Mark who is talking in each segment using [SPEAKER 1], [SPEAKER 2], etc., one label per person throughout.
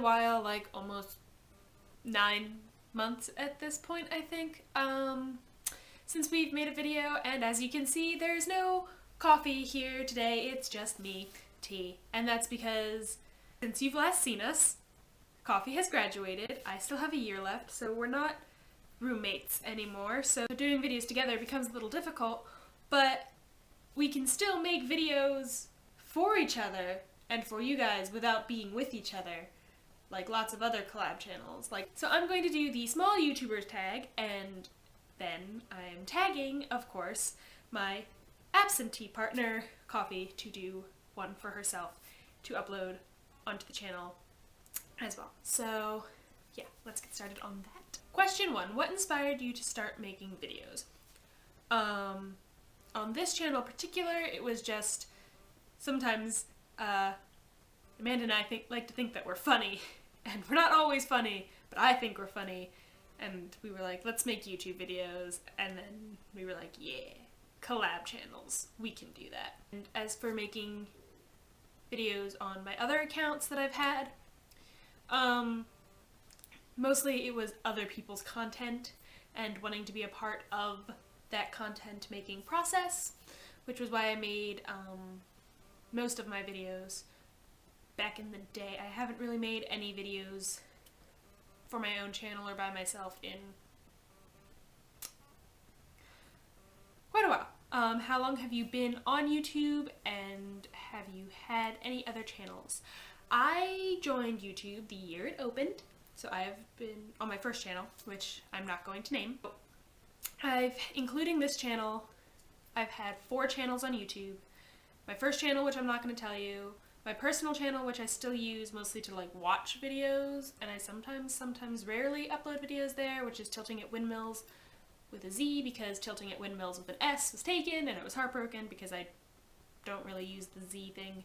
[SPEAKER 1] a while, like almost 9 months at this point, I think, since we've made a video, and as you can see, there's no coffee here today, it's just me, tea. And that's because since you've last seen us, Coffee has graduated, I still have a year left, so we're not roommates anymore, so doing videos together becomes a little difficult, but we can still make videos for each other and for you guys without being with each other, like lots of other collab channels. So I'm going to do the small YouTubers tag, and then I'm tagging, of course, my absentee partner, Coffee, to do one for herself to upload onto the channel as well. So yeah, let's get started on that. Question 1, what inspired you to start making videos? On this channel in particular, it was just sometimes Amanda and I like to think that we're funny, and we're not always funny, but I think we're funny, and we were like, let's make YouTube videos, and then we were like, yeah, collab channels, we can do that. And as for making videos on my other accounts that I've had, mostly it was other people's content and wanting to be a part of that content making process, which was why I made most of my videos back in the day. I haven't really made any videos for my own channel or by myself in quite a while. How long have you been on YouTube, and have you had any other channels? I joined YouTube the year it opened, so I've been on my first channel, which I'm not going to name. Including this channel, I've had 4 channels on YouTube. My first channel, which I'm not going to tell you, my personal channel, which I still use mostly to like watch videos, and I sometimes rarely upload videos there, which is Tilting at Windmills with a Z, because Tilting at Windmills with an S was taken, and I was heartbroken because I don't really use the Z thing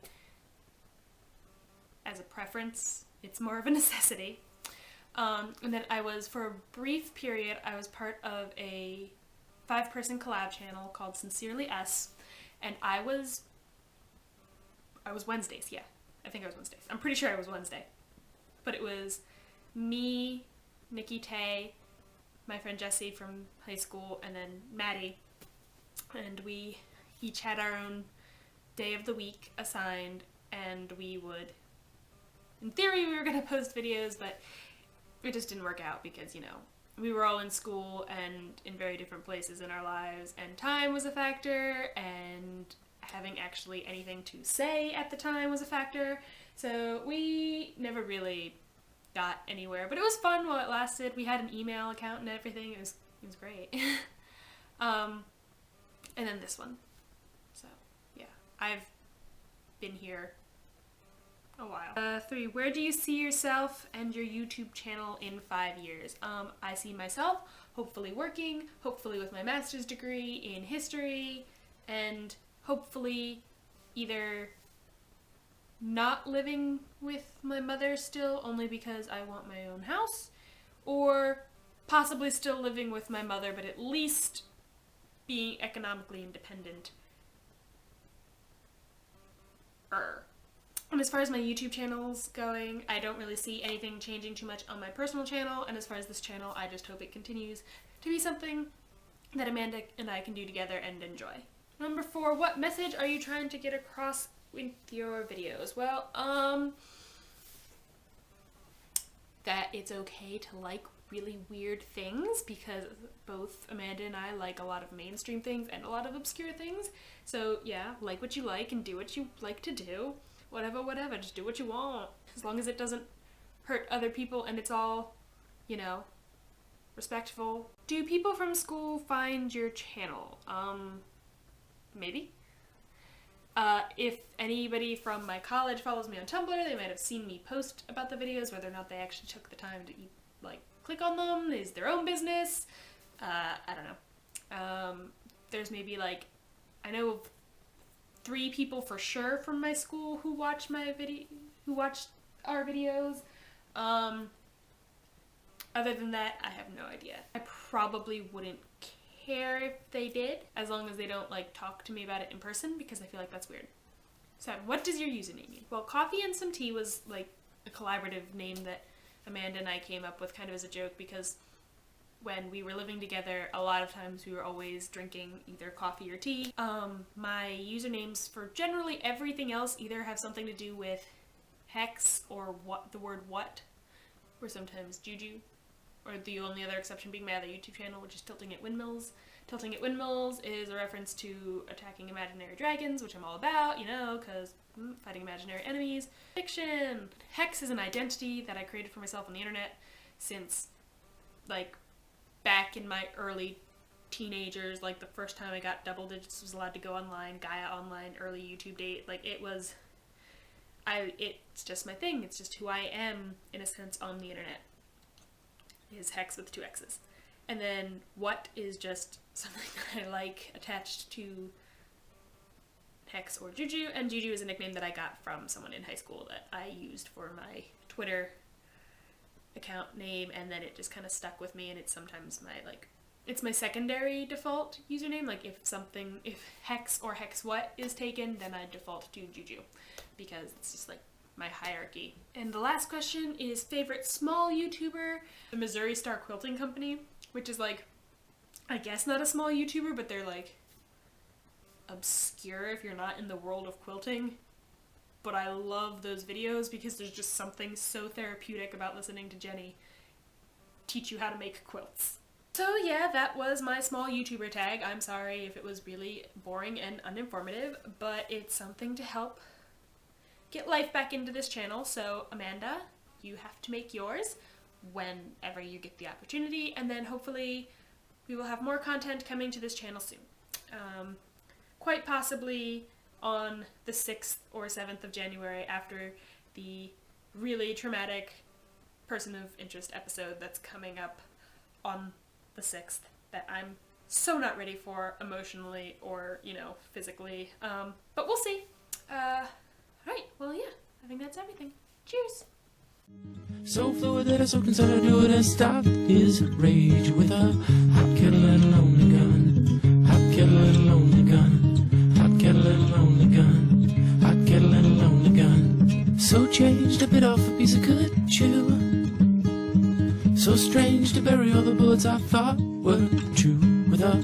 [SPEAKER 1] as a preference. It's more of a necessity. And then for a brief period, I was part of a 5-person collab channel called Sincerely S, and I was Wednesdays, yeah. I think I was Wednesdays. I'm pretty sure I was Wednesday. But it was me, Nikki Tay, my friend Jessie from high school, and then Maddie. And we each had our own day of the week assigned, and we would, in theory, we were going to post videos, but it just didn't work out because, you know, we were all in school and in very different places in our lives, and time was a factor, and having actually anything to say at the time was a factor, so we never really got anywhere, but it was fun while it lasted. We had an email account and everything. It was great. And then this one. So yeah, I've been here a while. 3, where do you see yourself and your YouTube channel in 5 years? I see myself hopefully working, hopefully with my master's degree in history, and hopefully either not living with my mother still, only because I want my own house, or possibly still living with my mother, but at least being economically independent. And as far as my YouTube channel's going, I don't really see anything changing too much on my personal channel, and as far as this channel, I just hope it continues to be something that Amanda and I can do together and enjoy. Number 4, what message are you trying to get across with your videos? Well, that it's okay to like really weird things, because both Amanda and I like a lot of mainstream things and a lot of obscure things. So yeah, like what you like and do what you like to do. Whatever, just do what you want. As long as it doesn't hurt other people and it's all, you know, respectful. Do people from school find your channel? Maybe. If anybody from my college follows me on Tumblr, they might have seen me post about the videos. Whether or not they actually took the time to click on them is their own business. I don't know. There's maybe I know of 3 people for sure from my school who watch our videos. Other than that, I have no idea. I probably wouldn't care if they did, as long as they don't talk to me about it in person, because I feel like that's weird. 7, what does your username mean? Well, coffee and some tea was a collaborative name that Amanda and I came up with kind of as a joke, because when we were living together, a lot of times we were always drinking either coffee or tea. My usernames for generally everything else either have something to do with hex or the word what, or sometimes juju, or the only other exception being my other YouTube channel, which is Tilting at Windmills. Tilting at Windmills is a reference to attacking imaginary dragons, which I'm all about, you know, because fighting imaginary enemies. Fiction! Hex is an identity that I created for myself on the internet since, like, back in my early teenagers, like the first time I got double digits was allowed to go online, Gaia Online, early YouTube date, like it's just my thing, it's just who I am, in a sense, on the internet, is hex with 2 X's. And then what is just something that I like attached to hex or juju, and juju is a nickname that I got from someone in high school that I used for my Twitter account name, and then it just kind of stuck with me, and it's sometimes it's my secondary default username. Like if hex or hex what is taken, then I default to juju, because it's just like my hierarchy. And the last question is favorite small YouTuber. The Missouri Star Quilting Company, which is like, I guess not a small YouTuber, but they're like obscure if you're not in the world of quilting. But I love those videos because there's just something so therapeutic about listening to Jenny teach you how to make quilts. So yeah, that was my small YouTuber tag. I'm sorry if it was really boring and uninformative, but it's something to help get life back into this channel. So Amanda, you have to make yours whenever you get the opportunity, and then hopefully we will have more content coming to this channel soon. Quite possibly on the 6th or 7th of January, after the really traumatic person of interest episode that's coming up on the 6th that I'm so not ready for emotionally or, you know, physically. But we'll see. Alright, well, yeah, I think that's everything. Cheers!
[SPEAKER 2] So fluid that I so consider do it and stop his rage with a hot kettle and a lonely gun. Hot kettle and a lonely gun. Hot kettle and a lonely gun. Hot kettle and a lonely gun. So changed, I bit off a piece of good chew. So strange to bury all the bullets I thought were true with a